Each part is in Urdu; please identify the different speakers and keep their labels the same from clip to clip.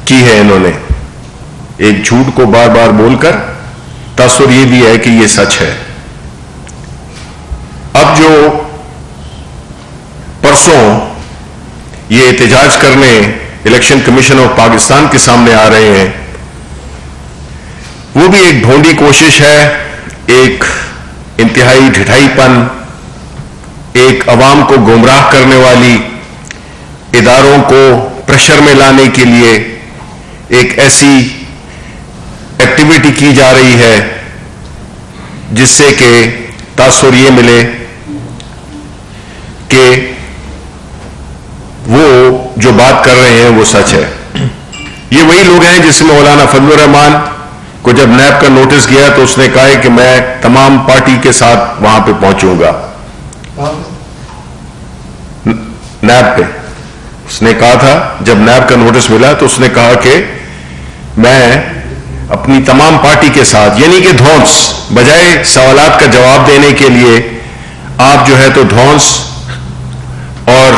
Speaker 1: کی ہے انہوں نے، ایک جھوٹ کو بار بار بول کر تاثر یہ دیا ہے کہ یہ سچ ہے۔ اب جو پرسوں یہ احتجاج کرنے الیکشن کمیشن آف پاکستان کے سامنے آ رہے ہیں، وہ بھی ایک ڈھونڈی کوشش ہے، ایک انتہائی ڈھٹائی پن، ایک عوام کو گمراہ کرنے والی، اداروں کو پریشر میں لانے کے لیے ایک ایسی ایکٹیویٹی کی جا رہی ہے جس سے کہ تاثر یہ ملے کہ وہ جو بات کر رہے ہیں وہ سچ ہے۔ یہ وہی لوگ ہیں جس میں مولانا فضل الرحمان کو جب نیب کا نوٹس گیا تو اس نے کہا کہ میں تمام پارٹی کے ساتھ وہاں پہ پہنچوں گا، نیب پہ اس نے کہا تھا، جب نیب کا نوٹس ملا تو اس نے کہا کہ میں اپنی تمام پارٹی کے ساتھ، یعنی کہ دھونس، بجائے سوالات کا جواب دینے کے لیے آپ جو ہے تو دھونس اور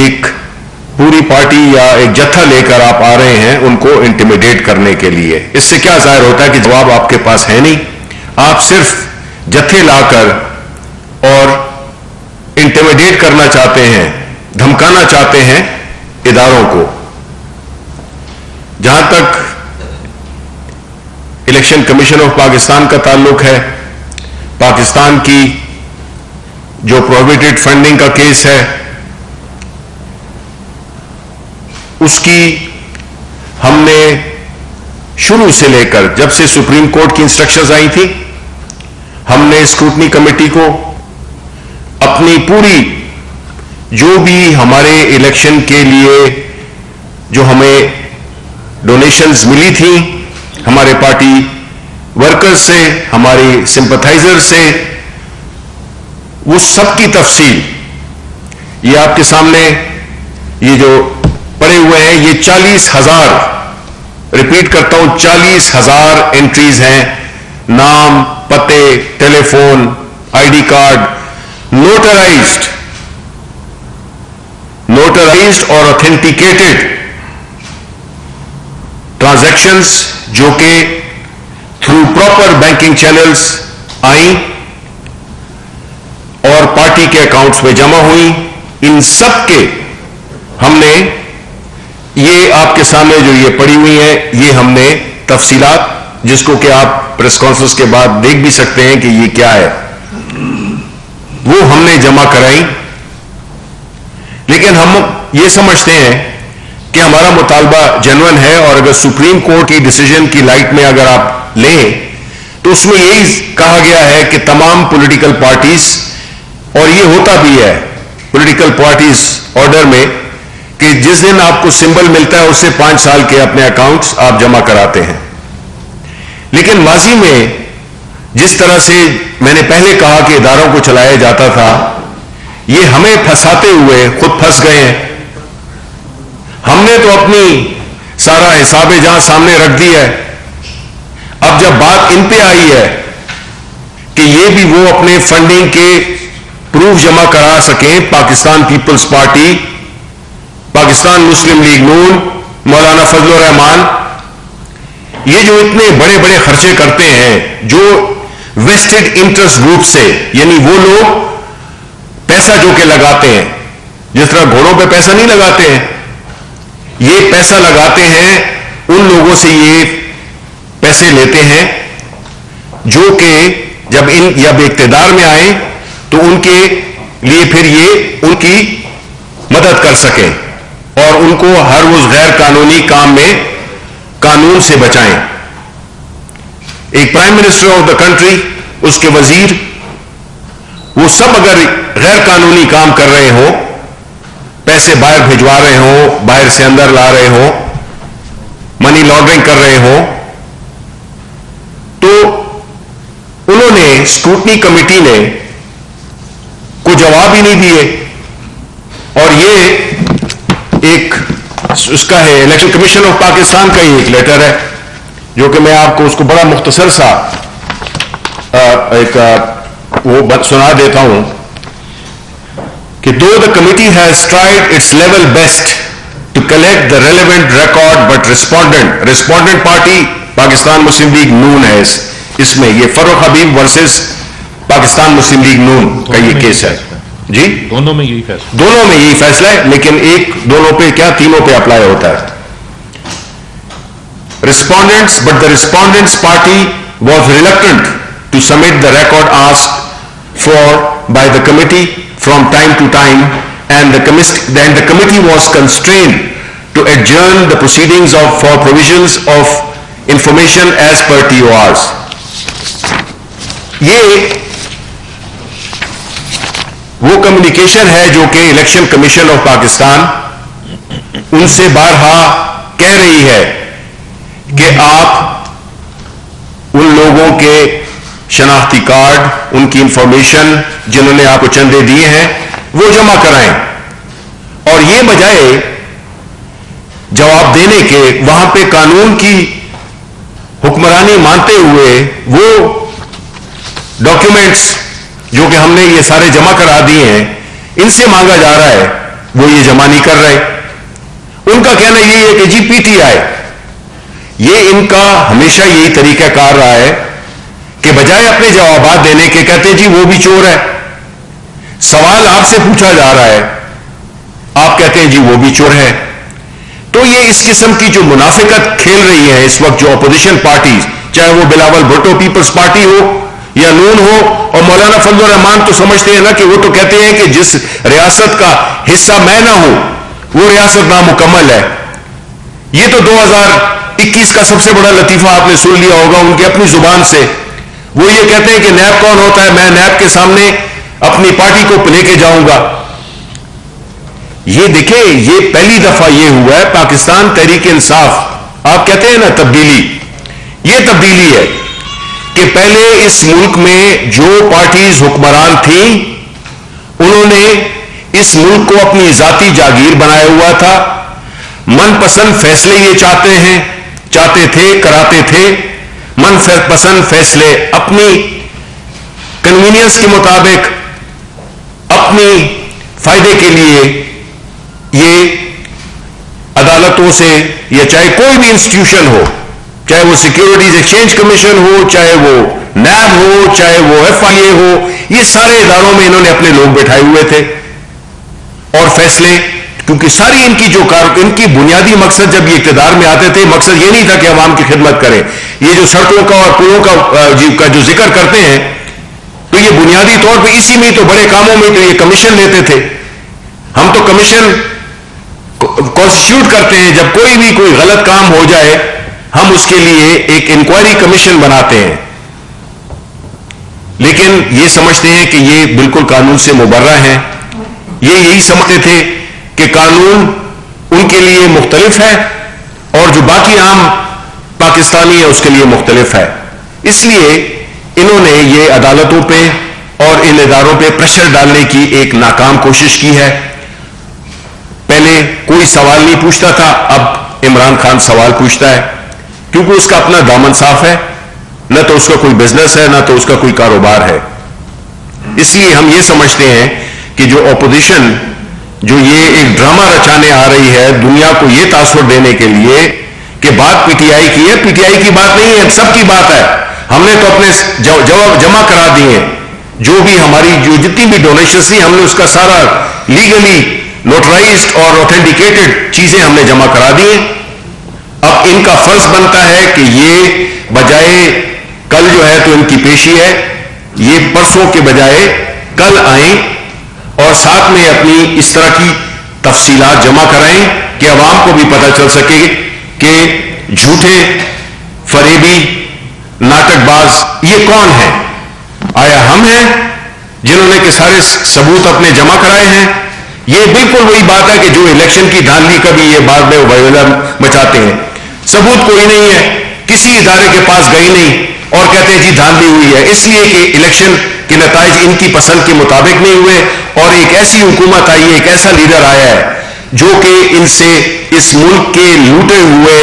Speaker 1: ایک پوری پارٹی یا ایک جتھا لے کر آپ آ رہے ہیں ان کو انٹیمیڈیٹ کرنے کے لیے۔ اس سے کیا ظاہر ہوتا ہے کہ جواب آپ کے پاس ہے نہیں، آپ صرف جتھے لا کر اور انٹیمیڈیٹ کرنا چاہتے ہیں، دھمکانا چاہتے ہیں اداروں کو۔ جہاں تک الیکشن کمیشن آف پاکستان کا تعلق ہے، پاکستان کی جو پروہیبٹڈ فنڈنگ کا کیس ہے، اس کی ہم نے شروع سے لے کر جب سے سپریم کورٹ کی انسٹرکشنز آئی تھی، ہم نے اسکروٹنی کمیٹی کو اپنی پوری جو بھی ہمارے الیکشن کے لیے جو ہمیں ڈونیشنز ملی تھیں ہمارے پارٹی ورکرز سے، ہماری سمپتھائزر سے، وہ سب کی تفصیل یہ آپ کے سامنے یہ جو پڑے ہوئے ہیں، یہ 40,000، ریپیٹ کرتا ہوں 40,000 انٹریز ہیں، نام، پتے، telephone, I D card, notarized اور آتھینٹیکیٹڈ ٹرانزیکشنز جو کہ تھرو پراپر بینکنگ چینلز آئیں اور پارٹی کے اکاؤنٹس میں جمع ہوئیں، ان سب کے ہم نے یہ آپ کے سامنے جو یہ پڑی ہوئی ہیں، یہ ہم نے تفصیلات، جس کو کہ آپ پریس کانفرنس کے بعد دیکھ بھی سکتے ہیں کہ یہ کیا ہے، وہ ہم نے جمع کرائی۔ لیکن ہم یہ سمجھتے ہیں کہ ہمارا مطالبہ جنون ہے، اور اگر سپریم کورٹ کی ڈیسیجن کی لائٹ میں اگر آپ لیں تو اس میں یہی کہا گیا ہے کہ تمام پولیٹیکل پارٹیز، اور یہ ہوتا بھی ہے پولیٹیکل پارٹیز آرڈر میں، کہ جس دن آپ کو سمبل ملتا ہے اس سے 5 سال کے اپنے اکاؤنٹس آپ جمع کراتے ہیں۔ لیکن ماضی میں جس طرح سے میں نے پہلے کہا کہ اداروں کو چلایا جاتا تھا، یہ ہمیں پھنساتے ہوئے خود پھنس گئے ہیں۔ ہم نے تو اپنی سارا حساب جہاں سامنے رکھ دی ہے، اب جب بات ان پہ آئی ہے کہ یہ بھی وہ اپنے فنڈنگ کے پروف جمع کرا سکیں، پاکستان پیپلز پارٹی، پاکستان مسلم لیگ نون، مولانا فضل الرحمان، یہ جو اتنے بڑے بڑے خرچے کرتے ہیں، جو ویسٹڈ انٹرسٹ گروپ سے، یعنی وہ لوگ پیسہ جو کہ لگاتے ہیں، جس طرح گھوڑوں پہ پیسہ نہیں لگاتے ہیں، یہ پیسہ لگاتے ہیں ان لوگوں سے، یہ پیسے لیتے ہیں جو کہ جب اقتدار میں آئیں تو ان کے لیے پھر یہ ان کی مدد کر سکیں اور ان کو ہر اس غیر قانونی کام میں قانون سے بچائیں۔ ایک prime minister of the country, اس کے وزیر، وہ سب اگر غیر قانونی کام کر رہے ہوں، پیسے باہر بھجوا رہے ہوں، باہر سے اندر لا رہے ہوں، منی لانڈرنگ کر رہے ہوں، تو انہوں نے اسکروٹنی کمیٹی نے کوئی جواب ہی نہیں دیے، اور یہ ایک اس کا ہے الیکشن کمیشن آف پاکستان کا ہی ایک لیٹر ہے، جو کہ میں آپ کو اس کو بڑا مختصر سا ایک وہ سنا دیتا ہوں کہ though the committee has tried its level best to collect the relevant record, but respondent party Pakistan Muslim League نون ہے. اس میں یہ فروخ حبیب ورسز پاکستان مسلم لیگ نون کا یہ کیس ہے. جی
Speaker 2: دونوں میں
Speaker 1: یہی فیصلہ ہے, لیکن ایک دونوں پہ کیا تینوں پہ اپلائی ہوتا ہے. Respondents, but the respondents party was reluctant to submit the record asked for by the committee from time to time, and the committee was constrained to adjourn the proceedings for provisions of information as per TORs. یہ وہ کمیونیکیشن ہے جو کہ الیکشن کمیشن آف پاکستان ان سے بارہا کہہ رہی ہے کہ آپ ان لوگوں کے شناختی کارڈ, ان کی انفارمیشن جنہوں نے آپ کو چندے دیے ہیں وہ جمع کرائیں, اور یہ بجائے جواب دینے کے وہاں پہ قانون کی حکمرانی مانتے ہوئے وہ ڈاکیومنٹس جو کہ ہم نے یہ سارے جمع کرا دیے ہیں ان سے مانگا جا رہا ہے, وہ یہ جمع نہیں کر رہے. ان کا کہنا یہ ہے کہ جی پی ٹی آئی, یہ ان کا ہمیشہ یہی طریقہ کار رہا ہے کہ بجائے اپنے جوابات دینے کے کہتے ہیں جی وہ بھی چور ہے. سوال آپ سے پوچھا جا رہا ہے, آپ کہتے ہیں جی وہ بھی چور ہے. تو یہ اس قسم کی جو منافقت کھیل رہی ہے اس وقت جو اپوزیشن پارٹیز, چاہے وہ بلاول بھٹو پیپلز پارٹی ہو یا نون ہو, اور مولانا فضل الرحمان تو سمجھتے ہیں نا کہ وہ تو کہتے ہیں کہ جس ریاست کا حصہ میں نہ ہوں وہ ریاست نامکمل ہے. یہ تو 2021 کا سب سے بڑا لطیفہ آپ نے سن لیا ہوگا ان کی اپنی زبان سے. وہ یہ کہتے ہیں کہ نیب کون ہوتا ہے, میں نیب کے سامنے اپنی پارٹی کو لے کے جاؤں گا. یہ دیکھیں, یہ پہلی دفعہ یہ ہوا ہے پاکستان تحریک انصاف, آپ کہتے ہیں نا تبدیلی, یہ تبدیلی ہے کہ پہلے اس ملک میں جو پارٹیز حکمران تھیں انہوں نے اس ملک کو اپنی ذاتی جاگیر بنایا ہوا تھا, من پسند فیصلے یہ چاہتے تھے, کراتے تھے. من پسند فیصلے اپنی کنوینئنس کے مطابق اپنی فائدے کے لیے یہ عدالتوں سے, یا چاہے کوئی بھی انسٹیٹیوشن ہو, چاہے وہ سیکیورٹیز ایکسچینج کمیشن ہو, چاہے وہ نیب ہو, چاہے وہ FIA ہو, یہ سارے اداروں میں انہوں نے اپنے لوگ بٹھائے ہوئے تھے. اور فیصلے, کیونکہ ساری ان کی بنیادی مقصد جب یہ اقتدار میں آتے تھے, مقصد یہ نہیں تھا کہ عوام کی خدمت کریں. یہ جو سڑکوں کا اور پلوں کا جو ذکر کرتے ہیں تو یہ بنیادی طور پہ اسی میں تو بڑے کاموں میں تو یہ کمیشن لیتے تھے. ہم تو کمیشن کانسٹیٹیوٹ کرتے ہیں, جب کوئی غلط کام ہو جائے ہم اس کے لیے ایک انکوائری کمیشن بناتے ہیں. لیکن یہ سمجھتے ہیں کہ یہ بالکل قانون سے مبرہ ہیں. یہ یہی سمجھتے تھے کہ قانون ان کے لیے مختلف ہے اور جو باقی عام پاکستانی ہے اس کے لیے مختلف ہے. اس لیے انہوں نے یہ عدالتوں پہ اور ان اداروں پہ پریشر ڈالنے کی ایک ناکام کوشش کی ہے. پہلے کوئی سوال نہیں پوچھتا تھا, اب عمران خان سوال پوچھتا ہے کیونکہ اس کا اپنا دامن صاف ہے, نہ تو اس کا کوئی بزنس ہے نہ تو اس کا کوئی کاروبار ہے. اس لیے ہم یہ سمجھتے ہیں کہ جو اپوزیشن جو یہ ایک ڈرامہ رچانے آ رہی ہے دنیا کو یہ تاثر دینے کے لیے کہ بات پی ٹی آئی کی ہے, پی ٹی آئی کی بات نہیں ہے, سب کی بات ہے. ہم نے تو اپنے جواب جمع کرا دیے ہیں, جو بھی ہماری جو جتنی بھی ڈونیشنز تھی ہم نے اس کا سارا لیگلی نوٹرائزڈ اور اوتھینٹیکیٹڈ چیزیں ہم نے جمع کرا دی ہیں. اب ان کا فرض بنتا ہے کہ یہ بجائے کل جو ہے تو ان کی پیشی ہے, یہ پرسوں کے بجائے کل آئیں اور ساتھ میں اپنی اس طرح کی تفصیلات جمع کرائیں کہ عوام کو بھی پتہ چل سکے کہ جھوٹے, فریبی, ناٹک باز یہ کون ہیں. آیا ہم ہیں جنہوں نے کہ سارے ثبوت اپنے جمع کرائے ہیں. یہ بالکل وہی بات ہے کہ جو الیکشن کی دھاندلی کا بھی یہ بعد میں وبیلا مچاتے ہیں. ثبوت کوئی نہیں ہے, کسی ادارے کے پاس گئی نہیں اور کہتے ہیں جی دھاندلی ہوئی ہے, اس لیے کہ الیکشن کے نتائج ان کی پسند کے مطابق نہیں ہوئے اور ایک ایسی حکومت آئی ہے, ایک ایسا لیڈر آیا ہے جو کہ ان سے اس ملک کے لوٹے ہوئے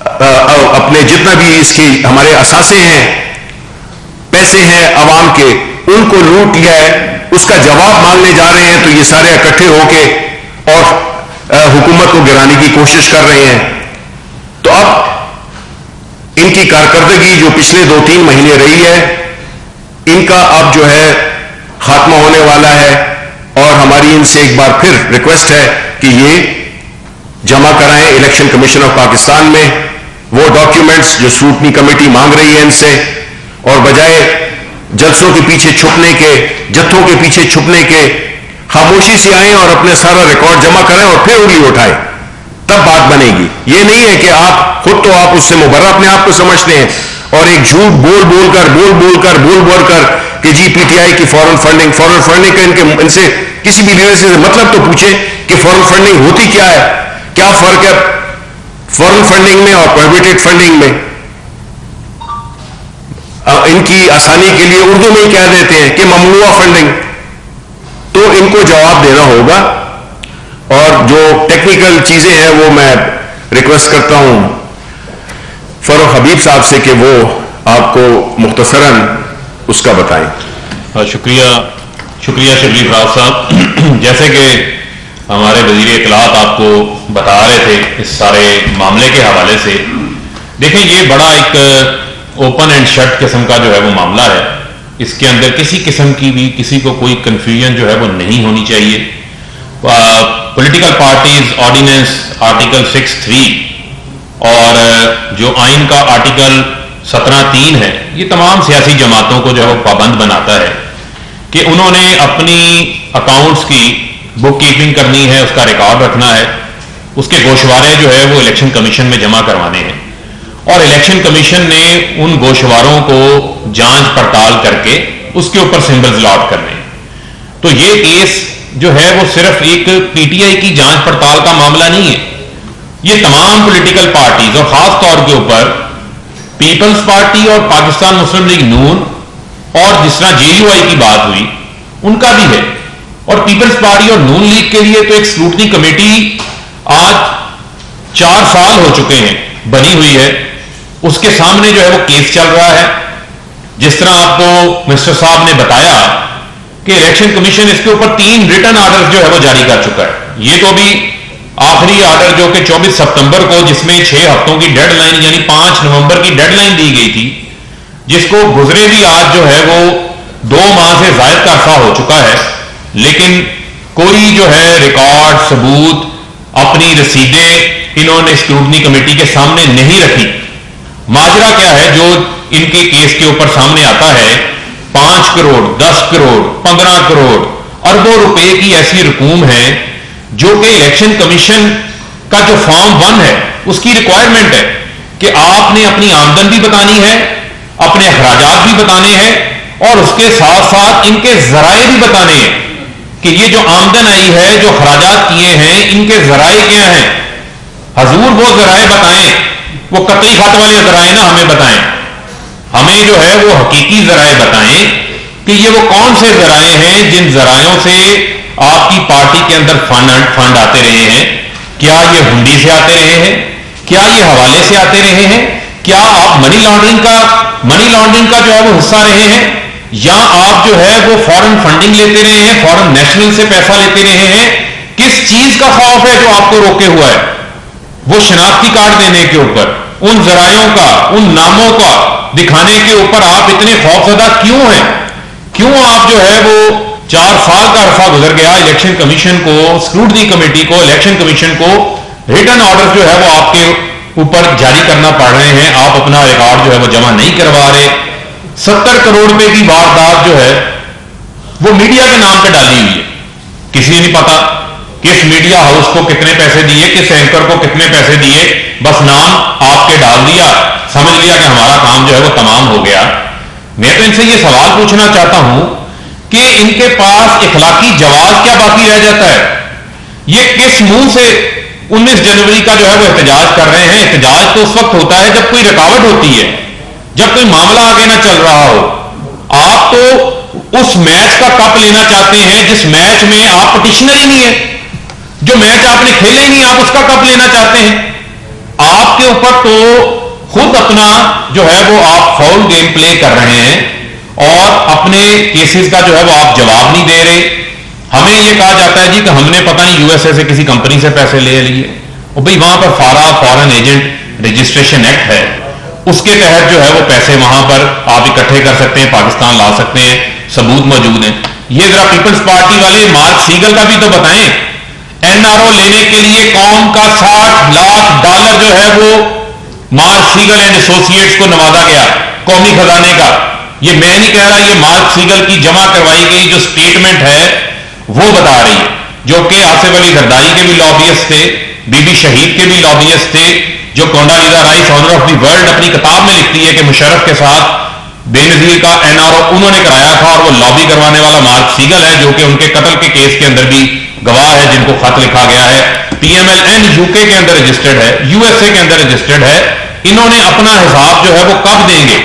Speaker 1: اپنے جتنا بھی اس کی ہمارے اثاثے ہیں, پیسے ہیں عوام کے, ان کو لوٹ لیا ہے. اس کا جواب مانگنے جا رہے ہیں تو یہ سارے اکٹھے ہو کے اور حکومت کو گرانے کی کوشش کر رہے ہیں. تو اب ان کی کارکردگی جو پچھلے 2-3 مہینے رہی ہے, ان کا اب جو ہے خاتمہ ہونے والا ہے, اور ہماری ان سے ایک بار پھر ریکویسٹ ہے کہ یہ جمع کرائیں الیکشن کمیشن آف پاکستان میں وہ ڈاکیومنٹس جو اسکروٹنی کمیٹی مانگ رہی ہے ان سے, اور بجائے جلسوں کے پیچھے چھپنے کے, جتھوں کے پیچھے چھپنے کے, خاموشی سے آئیں اور اپنے سارا ریکارڈ جمع کریں اور پھر انگلی اٹھائیں, تب بات بنے گی. یہ نہیں ہے کہ آپ خود تو آپ اس سے مبرہ اپنے آپ کو سمجھتے ہیں اور ایک جھوٹ بول کر کہ جی پی ٹی آئی کی فورن فنڈنگ کا ان سے کسی بھی لیڈر سے مطلب تو پوچھیں کہ فورن فنڈنگ ہوتی کیا ہے, کیا فرق ہے فورن فنڈنگ میں اور پروہیبٹڈ فنڈنگ میں. ان کی آسانی کے لیے اردو میں ہی کہہ دیتے ہیں کہ ممنوع فنڈنگ. تو ان کو جواب دینا ہوگا, اور جو ٹیکنیکل چیزیں ہیں وہ میں ریکویسٹ کرتا ہوں فاروق حبیب صاحب سے کہ وہ آپ کو مختصراً اس کا بتائیں.
Speaker 2: شکریہ شبلی فراز صاحب. جیسے کہ ہمارے وزیر اطلاعات آپ کو بتا رہے تھے اس سارے معاملے کے حوالے سے, دیکھیں یہ بڑا ایک اوپن اینڈ شٹ قسم کا جو ہے وہ معاملہ ہے. اس کے اندر کسی قسم کی بھی کسی کو کوئی کنفیوژن جو ہے وہ نہیں ہونی چاہیے. پولیٹیکل پارٹیز آرڈیننس آرٹیکل 6(3) اور جو آئین کا آرٹیکل 17(3) ہے, یہ تمام سیاسی جماعتوں کو جو ہے وہ پابند بناتا ہے کہ انہوں نے اپنی اکاؤنٹس کی بک کیپنگ کرنی ہے, اس کا ریکارڈ رکھنا ہے, اس کے گوشوارے جو ہے وہ الیکشن کمیشن میں جمع کروانے ہیں, اور الیکشن کمیشن نے ان گوشواروں کو جانچ پڑتال کر کے اس کے اوپر سمبلز لاٹ کرنے ہیں. تو یہ کیس جو ہے وہ صرف ایک پی ٹی آئی کی جانچ پڑتال کا معاملہ نہیں ہے, یہ تمام پولیٹیکل پارٹیز اور خاص طور کے اوپر پیپلز پارٹی اور پاکستان مسلم لیگ نون اور جس طرح جے یو آئی کی بات ہوئی ان کا بھی ہے. اور پیپلز پارٹی اور نون لیگ کے لیے تو ایک اسکروٹنی کمیٹی آج 4 سال ہو چکے ہیں بنی ہوئی ہے, اس کے سامنے جو ہے وہ کیس چل رہا ہے. جس طرح آپ کو مسٹر صاحب نے بتایا کہ الیکشن کمیشن اس کے اوپر 3 ریٹن آرڈر جو ہے وہ جاری کر چکا ہے. یہ تو بھی آخری آرڈر جو کہ 24 ستمبر کو, جس میں 6 ہفتوں کی ڈیڈ لائن یعنی 5 نومبر کی ڈیڈ لائن دی گئی تھی, جس کو گزرے بھی آج جو ہے وہ 2 ماہ سے زائد کا عرصہ ہو چکا ہے, لیکن کوئی جو ہے ریکارڈ ثبوت اپنی رسیدیں انہوں نے اسکروٹنی کمیٹی کے سامنے نہیں رکھی. ماجرا کیا ہے جو ان کے کیس کے اوپر سامنے آتا ہے, 5 کروڑ 10 کروڑ 15 کروڑ اربوں روپے کی ایسی رقوم ہے جو کہ الیکشن کمیشن کا جو فارم 1 ہے اس کی ریکوائرمنٹ ہے کہ آپ نے اپنی آمدن بھی بتانی ہے, اپنے اخراجات بھی بتانے ہیں, اور اس کے ساتھ ساتھ ان کے ذرائع بھی بتانے ہیں کہ یہ جو آمدن آئی ہے, جو اخراجات کیے ہیں, ان کے ذرائع کیا ہیں. حضور وہ ذرائع بتائیں, وہ قطعی خط والے ذرائع نہ ہمیں بتائیں, ہمیں جو ہے وہ حقیقی ذرائع بتائیں کہ یہ وہ کون سے ذرائع ہیں جن ذرائعوں سے آپ کی پارٹی کے اندر فنڈ آتے رہے ہیں. کیا یہ ہنڈی سے آتے رہے ہیں, کیا یہ حوالے سے آتے رہے ہیں, کیا آپ منی لانڈرنگ کا جو ہے وہ حصہ رہے ہیں, یا آپ جو ہے وہ فورن فنڈنگ لیتے رہے ہیں, فورن نیشنل سے پیسہ لیتے رہے ہیں. کس چیز کا خوف ہے جو آپ کو روکے ہوا ہے؟ وہ شناختی کارڈ دینے کے اوپر, ان ذرائعوں کا, ان ناموں کا دکھانے کے اوپر آپ اتنے خوفزدہ کیوں ہیں؟ کیوں آپ جو ہے وہ 4 سال کا عرصہ گزر گیا, الیکشن کمیشن کو, اسکروٹنی کمیٹی کو, الیکشن کمیشن کو ریٹن آرڈر جو ہے وہ آپ کے اوپر جاری کرنا پڑ رہے ہیں, آپ اپنا ریکارڈ جو ہے وہ جمع نہیں کروا رہے. 70 کروڑ روپے کی واردات جو ہے وہ میڈیا کے نام پہ ڈالی ہوئی ہے, کسی نے نہیں پتا کس میڈیا ہاؤس کو کتنے پیسے دیے, کس اینکر کو کتنے پیسے دیے, بس نام آپ کے ڈال دیا, سمجھ لیا کہ ہمارا کام جو ہے وہ تمام ہو گیا. میں تو ان سے یہ سوال پوچھنا چاہتا ہوں کہ ان کے پاس اخلاقی جواز کیا باقی رہ جاتا ہے؟ یہ کس منہ سے 19 جنوری کا جو ہے وہ احتجاج کر رہے ہیں؟ احتجاج تو اس وقت ہوتا ہے جب کوئی رکاوٹ ہوتی ہے, جب کوئی معاملہ آگے نہ چل رہا ہو. آپ تو اس میچ کا کپ لینا چاہتے ہیں جس میچ میں آپ پٹیشنر ہی نہیں ہے, جو میچ آپ نے کھیلے ہی نہیں, آپ اس کا کپ لینا چاہتے ہیں. آپ کے اوپر تو خود اپنا جو ہے وہ آپ فاؤل گیم پلے کر رہے ہیں, اور اپنے کیسز کا جو ہے وہ آپ جواب نہیں دے رہے. ہمیں یہ کہا جاتا ہے جی کہ ہم نے پتہ نہیں یو ایس اے سے کسی کمپنی سے پیسے لے لیے، اور بھائی وہاں پر فارن ایجنٹ رجسٹریشن ایکٹ ہے، اس کے تحت جو ہے وہ پیسے وہاں پر آپ اکٹھے کر سکتے ہیں، پاکستان لا سکتے ہیں، ثبوت موجود ہیں. یہ ذرا پیپلز پارٹی والے مارک سیگل کا بھی تو بتائیں. این آر او لینے کے لیے قوم کا $60 جو ہے وہ مارک سیگل اینڈ ایسوسیٹس کو نوازا گیا قومی خزانے کا. یہ میں نہیں کہہ رہا، یہ مارک سیگل کی جمع کروائی گئی جو سٹیٹمنٹ ہے وہ بتا رہی ہے، جو کہ آصف علی زرداری کے بھی لابیسٹ تھے، بی بی شہید کے بھی لابیسٹ تھے، جو Condoleezza Rice honour of the world اپنی کتاب میں لکھتی ہے کہ مشرف کے ساتھ بے نظیر کا این آر او انہوں نے کرایا تھا، اور وہ لابی کروانے والا مارک سیگل ہے، جو کہ ان کے قتل کے کیس کے اندر بھی گواہ ہے، جن کو خط لکھا گیا ہے. P M L N U کے اندر رجسٹرڈ ہے، یو ایس اے کے اندر رجسٹرڈ ہے. انہوں نے اپنا حساب جو ہے وہ کب دیں گے؟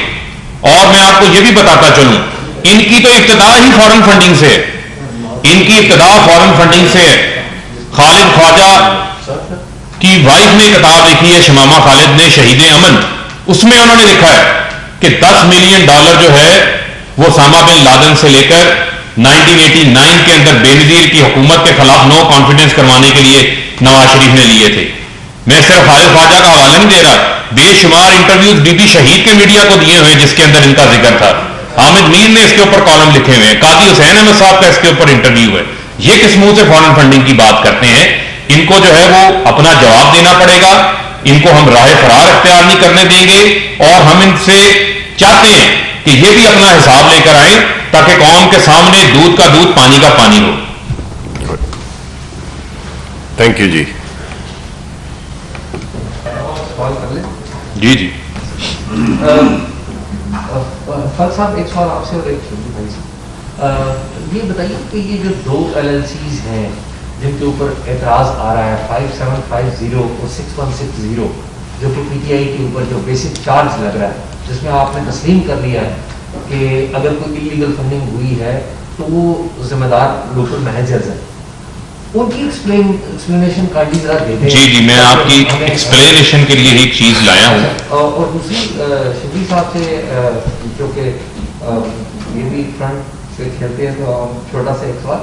Speaker 2: اور میں آپ کو یہ بھی بتاتا چلوں، ان کی تو ابتدا ہی فارن فنڈنگ سے ہے، ان کی ابتدا فارن فنڈنگ سے ہے. خالد خواجہ کی وائف نے کتاب لکھی ہے، شمامہ خالد نے، شہید امن، اس میں انہوں نے لکھا ہے کہ $10 ملین جو ہے وہ اسامہ بن لادن سے لے کر 1989 کے اندر بے نظیر کی حکومت کے خلاف نو کانفیڈنس کروانے کے لیے نواز شریف نے لیے تھے. میں صرف خالد خواجہ کا حوالہ نہیں دے رہا، بے شمار انٹرویوز بی بی شہید کے میڈیا کو دیے ہوئے جس کے اندر ان کا ذکر تھا. حامد میر نے اس کے اوپر کالم لکھے ہوئے ہیں، قاضی حسین احمد صاحب کا اس کے اوپر انٹرویو ہے. یہ کس منہ سے فارن فنڈنگ کی بات کرتے ہیں؟ ان کو جو ہے وہ اپنا جواب دینا پڑے گا، ان کو ہم راہ فرار اختیار نہیں کرنے دیں گے، اور ہم ان سے چاہتے ہیں کہ یہ بھی اپنا حساب لے کر آئیں تاکہ قوم کے سامنے دودھ کا دودھ پانی کا پانی ہو.
Speaker 1: تھینک یو جی.
Speaker 2: جی جی
Speaker 3: فاروق صاحب، ایک سوال آپ سے اور ایک چھوٹی بھائی سے، یہ بتائیے کہ یہ جو 2 LLCs ہیں جن کے اوپر اعتراض آ رہا ہے 5750 اور 6160، جو کہ پی ٹی آئی کے اوپر جو بیسک چارج لگ رہا ہے، جس میں آپ نے تسلیم کر لیا ہے کہ اگر کوئی انلیگل فنڈنگ ہوئی ہے تو وہ ذمہ دار لوکل مینیجرز ہیں، ان کی ایکسپلینیشن کاٹی ذرا دے دیں.
Speaker 2: جی جی، میں آپ کی ایکسپلینیشن کے لیے ایک چیز لایا ہوں.
Speaker 3: اور دوسری شبیر صاحب سے، جو کہ یہ بھی فرنٹ سے کھیلتے ہیں، تو چھوٹا سا ایک سوال،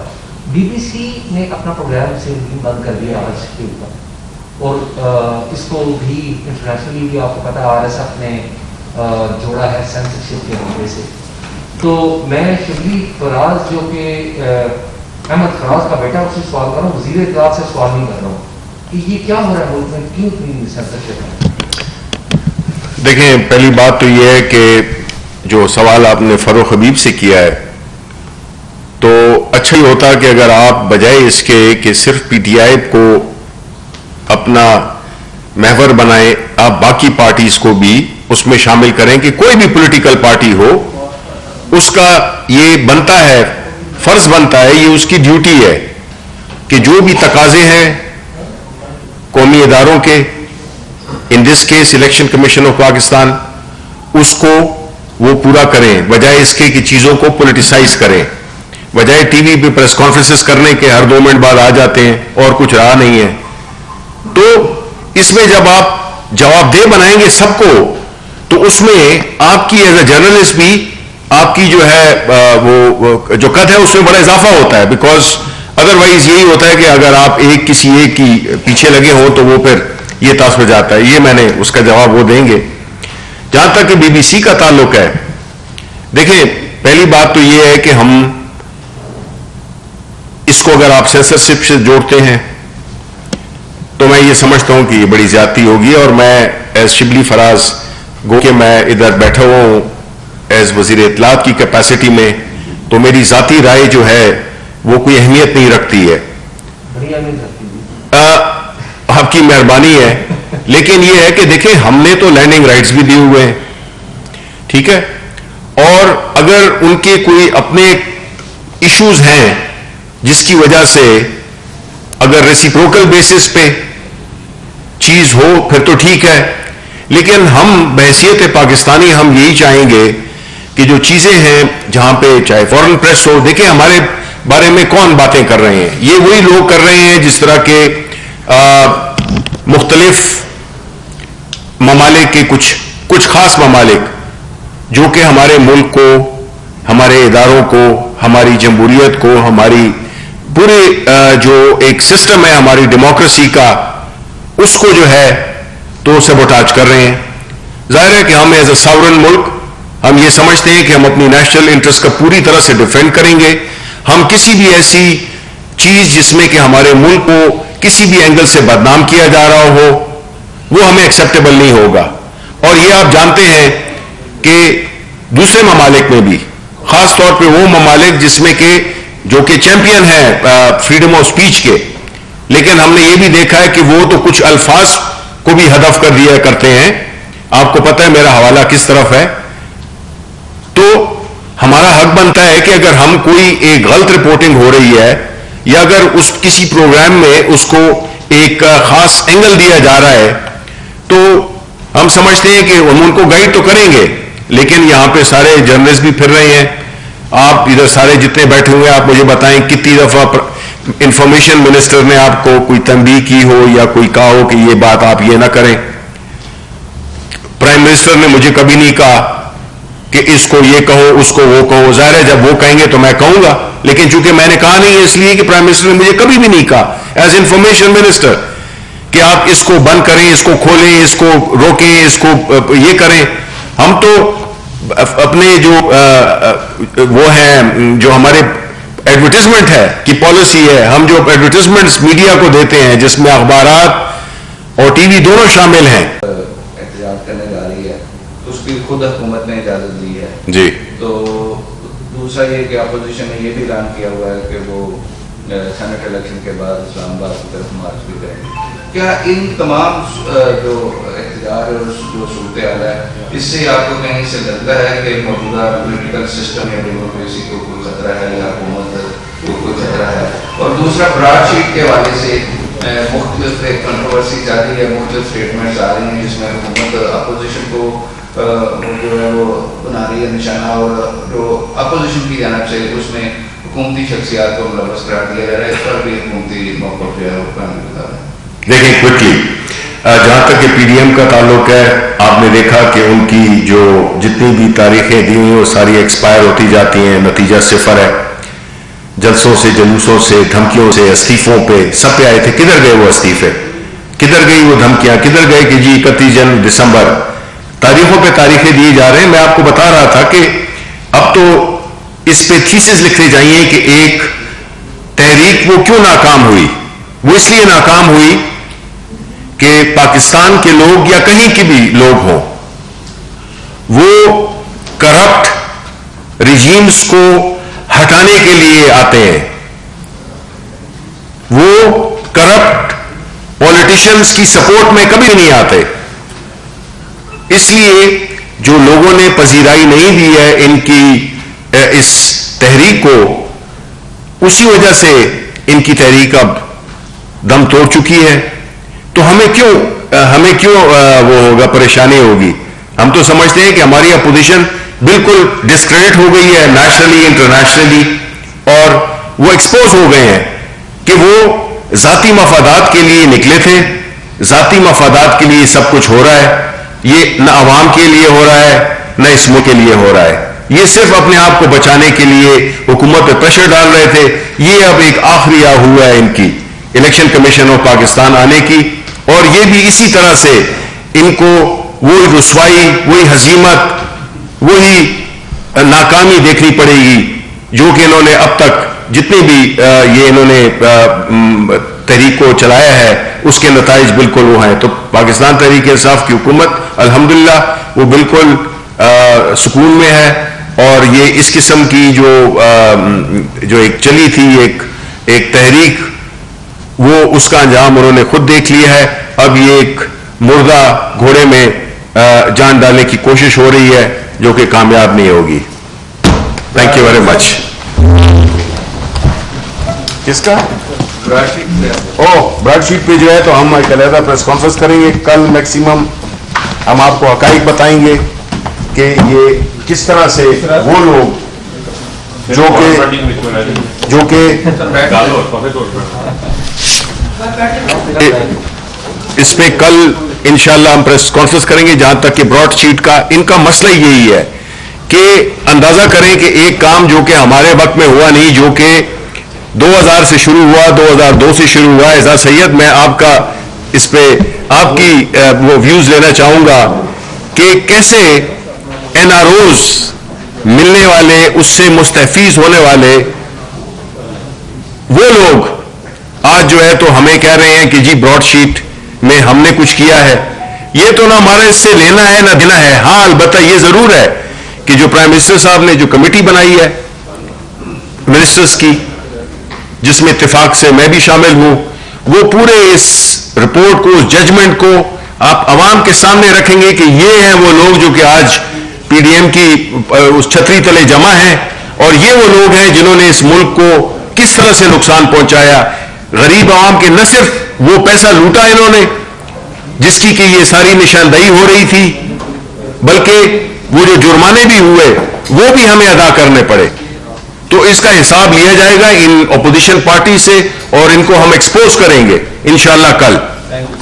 Speaker 3: بی بی سی نے اپنا پروگرام سے بند کر دیا آج کے اوپر، اور اس کو بھی انٹرنیشنلی بھی آپ کو پتا آر ایس ایف نے جوڑا ہے سینسرشپ کے حوالے سے. تو میں شبلی فراز جو کہ احمد فراز کا بیٹا، اس سے سوال کر رہا ہوں، وزیر اطلاعات سے سوال نہیں کر رہا ہوں کہ یہ کیا ہو رہا ہے ملک میں، کیوں اتنی سینسرشپ ہے؟
Speaker 1: دیکھیں، پہلی بات تو یہ ہے کہ جو سوال آپ نے فاروق حبیب سے کیا ہے، تو اچھا ہی ہوتا کہ اگر آپ بجائے اس کے کہ صرف پی ٹی آئی کو اپنا محور بنائیں، آپ باقی پارٹیز کو بھی اس میں شامل کریں، کہ کوئی بھی پولیٹیکل پارٹی ہو، اس کا یہ بنتا ہے، فرض بنتا ہے، یہ اس کی ڈیوٹی ہے کہ جو بھی تقاضے ہیں قومی اداروں کے، ان دس case election commission of Pakistan, اس کو وہ پورا کریں، بجائے اس کے کہ چیزوں کو پولیٹیسائز کریں، بجائے ٹی وی پہ پریس کانفرنسز کرنے کے ہر 2 منٹ بعد آ جاتے ہیں اور کچھ رہا نہیں ہے. تو اس میں جب آپ جواب دہ بنائیں گے سب کو، تو اس میں آپ کی ایز اے جرنلسٹ بھی آپ کی جو ہے وہ جو قد ہے اس میں بڑا اضافہ ہوتا ہے، بیکاز ادروائز یہی ہوتا ہے کہ اگر آپ کسی ایک کی پیچھے لگے ہوں تو وہ پھر یہ تاثر جاتا ہے. یہ میں نے اس کا جواب وہ دیں گے. جہاں تک کہ بی بی سی کا تعلق ہے، دیکھیں پہلی بات تو یہ ہے کہ ہم اس کو اگر آپ سینسرشپ سے جوڑتے ہیں تو میں یہ سمجھتا ہوں کہ یہ بڑی زیادتی ہوگی، اور میں ایز شبلی فراز گو کہ میں ادھر بیٹھا ہوا ہوں ایز وزیر اطلاعات کی کیپیسٹی میں، تو میری ذاتی رائے جو ہے وہ کوئی اہمیت نہیں رکھتی ہے. آپ کی مہربانی ہے، لیکن یہ ہے کہ دیکھیں ہم نے تو لینڈنگ رائٹس بھی دیے ہوئے ہیں، ٹھیک ہے، اور اگر ان کے کوئی اپنے ایشوز ہیں جس کی وجہ سے اگر ریسیپروکل بیسس پہ چیز ہو پھر تو ٹھیک ہے، لیکن ہم بحیثیت پاکستانی ہم یہی چاہیں گے کہ جو چیزیں ہیں جہاں پہ چاہے فورن پریس ہو، دیکھیں ہمارے بارے میں کون باتیں کر رہے ہیں، یہ وہی لوگ کر رہے ہیں جس طرح کے مختلف ممالک کے کچھ خاص ممالک جو کہ ہمارے ملک کو، ہمارے اداروں کو، ہماری جمہوریت کو، ہماری پورے جو ایک سسٹم ہے ہماری ڈیموکریسی کا اس کو جو ہے تو سیبوٹاج کر رہے ہیں. ظاہر ہے کہ ہم ایز اے ساورن ملک ہم یہ سمجھتے ہیں کہ ہم اپنی نیشنل انٹرسٹ کا پوری طرح سے ڈیفینڈ کریں گے. ہم کسی بھی ایسی چیز جس میں کہ ہمارے ملک کو کسی بھی اینگل سے بدنام کیا جا رہا ہو وہ ہمیں ایکسیپٹیبل نہیں ہوگا. اور یہ آپ جانتے ہیں کہ دوسرے ممالک میں بھی, خاص طور پہ وہ ممالک جس میں کہ جو کہ چیمپئن ہیں فریڈم آف سپیچ کے, لیکن ہم نے یہ بھی دیکھا ہے کہ وہ تو کچھ الفاظ کو بھی ہدف کر دیا کرتے ہیں. آپ کو پتہ ہے میرا حوالہ کس طرف ہے. تو ہمارا حق بنتا ہے کہ اگر ہم کوئی ایک غلط رپورٹنگ ہو رہی ہے یا اگر اس کسی پروگرام میں اس کو ایک خاص اینگل دیا جا رہا ہے تو ہم سمجھتے ہیں کہ ہم ان کو گائیڈ تو کریں گے, لیکن یہاں پہ سارے جرنلسٹ بھی پھر رہے ہیں. آپ ادھر سارے جتنے بیٹھے ہوئے آپ مجھے بتائیں کتنی دفعہ انفارمیشن منسٹر نے آپ کو کوئی تنبیہ کی ہو یا کوئی کہا ہو کہ یہ بات آپ یہ نہ کریں. پرائم منسٹر نے مجھے کبھی نہیں کہا کہ اس کو یہ کہو اس کو وہ کہو. ظاہر ہے جب وہ کہیں گے تو میں کہوں گا, لیکن چونکہ میں نے کہا نہیں ہے اس لیے کہ پرائم منسٹر نے مجھے کبھی بھی نہیں کہا ایز انفارمیشن منسٹر کہ آپ اس کو بند کریں, اس کو کھولیں, اس کو روکیں, اس کو یہ کریں. ہم تو اپنے جو وہ ہیں جو ہمارے ایڈورٹیزمنٹ ہے کی پالیسی ہے, ہم جو ایڈورٹیزمنٹس میڈیا کو دیتے ہیں جس میں اخبارات اور ٹی وی دونوں شامل ہیں.
Speaker 4: احتجاج کرنے جا رہی ہے تو اس کی خود حکومت نے اجازت دی ہے
Speaker 1: جی.
Speaker 4: تو دوسرا یہ کہ اپوزیشن نے یہ بھی اعلان کیا ہوا ہے کہ وہ سینٹ الیکشن کے بعد اسلام آباد کی طرف مارچ بھی کریں گے. کیا ان تمام جو احتجاج اور جو صورتحال ہے اس سے آپ کو کہیں سے لگتا ہے کہ موجودہ پولیٹیکل سسٹم یا ڈیموکریسی کو کوئی خطرہ ہے یا حکومت کو کوئی خطرہ ہے؟ اور دوسرا براڈ شیٹ کے حوالے سے مختلف ایک کنٹروورسی جاری ہے, مختلف اسٹیٹمنٹس آ رہی ہیں جس میں حکومت اپوزیشن کو جو ہے وہ بنا رہی ہے نشانہ, اور جو اپوزیشن کی جانب سے اس میں حکومتی شخصیات کو ملوث قرار دیا جا رہا ہے. اس پر بھی حکومتی موقف جو ہے وہ قائم بتا رہا ہے.
Speaker 1: دیکھیں کوئکلی, جہاں تک کہ پی ڈی ایم کا تعلق ہے, آپ نے دیکھا کہ ان کی جو جتنی بھی تاریخیں دی ہوئی وہ ساری ایکسپائر ہوتی جاتی ہیں, نتیجہ صفر ہے. جلسوں سے, جلوسوں سے, دھمکیوں سے, استعفوں پہ سب پہ آئے تھے. کدھر گئے وہ استعفے, کدھر گئی وہ دھمکیاں, کدھر گئے کہ جی 31 دسمبر. تاریخوں پہ تاریخیں دیے جا رہے ہیں. میں آپ کو بتا رہا تھا کہ اب تو اس پہ تھیسز لکھنے چاہیے کہ ایک تحریک وہ کیوں ناکام ہوئی. وہ اس لیے ناکام ہوئی کہ پاکستان کے لوگ یا کہیں کے بھی لوگ ہوں, وہ کرپٹ ریجیمز کو ہٹانے کے لیے آتے ہیں. وہ کرپٹ پولیٹیشنز کی سپورٹ میں کبھی نہیں آتے. اس لیے جو لوگوں نے پذیرائی نہیں دی ہے ان کی اس تحریک کو, اسی وجہ سے ان کی تحریک اب دم توڑ چکی ہے. تو ہمیں کیوں وہ ہوگا, پریشانی ہوگی. ہم تو سمجھتے ہیں کہ ہماری اپوزیشن بالکل ڈسکریڈٹ ہو گئی ہے نیشنلی انٹرنیشنلی, اور وہ ایکسپوز ہو گئے ہیں کہ وہ ذاتی مفادات کے لیے نکلے تھے. ذاتی مفادات کے لیے سب کچھ ہو رہا ہے. یہ نہ عوام کے لیے ہو رہا ہے نہ اس ملک کے لیے ہو رہا ہے. یہ صرف اپنے آپ کو بچانے کے لیے حکومت پہ پریشر ڈال رہے تھے. یہ اب ایک آخری ہوا ہے ان کی الیکشن کمیشن آف پاکستان آنے کی, اور یہ بھی اسی طرح سے ان کو وہی رسوائی, وہی ہزیمت, وہی ناکامی دیکھنی پڑے گی جو کہ انہوں نے اب تک جتنی بھی یہ انہوں نے تحریک کو چلایا ہے اس کے نتائج بالکل وہ ہیں. تو پاکستان تحریک انصاف کی حکومت الحمدللہ وہ بالکل سکون میں ہے, اور یہ اس قسم کی جو ایک چلی تھی ایک تحریک, وہ اس کا انجام انہوں نے خود دیکھ لیا ہے. اب یہ ایک مردہ گھوڑے میں جان ڈالنے کی کوشش ہو رہی ہے جو کہ کامیاب نہیں ہوگی. Thank you very much. کس کا براڈ شیٹ پہ جو ہے تو ہم ایک علیحدہ پریس کانفرنس کریں گے کل. میکسیمم ہم آپ کو حقائق بتائیں گے کہ یہ کس طرح سے وہ لوگ جو کہ اس پہ کل انشاءاللہ ہم پریس کانفرنس کریں گے. جہاں تک کہ براڈ شیٹ کا ان کا مسئلہ یہی ہے کہ اندازہ کریں کہ ایک کام جو کہ ہمارے وقت میں ہوا نہیں, جو کہ 2000 سے شروع ہوا, 2002 سے شروع ہوا. اعزاز سید, میں آپ کا اس پہ آپ کی وہ ویوز لینا چاہوں گا کہ کیسے NROs ملنے والے, اس سے مستفیض ہونے والے وہ لوگ آج جو ہے تو ہمیں کہہ رہے ہیں کہ جی براڈ شیٹ میں ہم نے کچھ کیا ہے. یہ تو نہ ہمارے اس سے لینا ہے نہ دینا ہے. ہاں البتہ یہ ضرور ہے کہ جو پرائم منسٹر صاحب نے جو کمیٹی بنائی ہے منسٹرز کی, جس میں اتفاق سے میں بھی شامل ہوں, وہ پورے اس رپورٹ کو, اس ججمنٹ کو آپ عوام کے سامنے رکھیں گے کہ یہ ہیں وہ لوگ جو کہ آج PDM کی اس چھتری تلے جمع ہیں, اور یہ وہ لوگ ہیں جنہوں نے اس ملک کو کس طرح سے نقصان پہنچایا. غریب عوام کے نہ صرف وہ پیسہ لوٹا انہوں نے جس کی کہ یہ ساری نشاندہی ہو رہی تھی, بلکہ وہ جو جرمانے بھی ہوئے وہ بھی ہمیں ادا کرنے پڑے. تو اس کا حساب لیا جائے گا ان اپوزیشن پارٹی سے, اور ان کو ہم ایکسپوز کریں گے انشاءاللہ کل.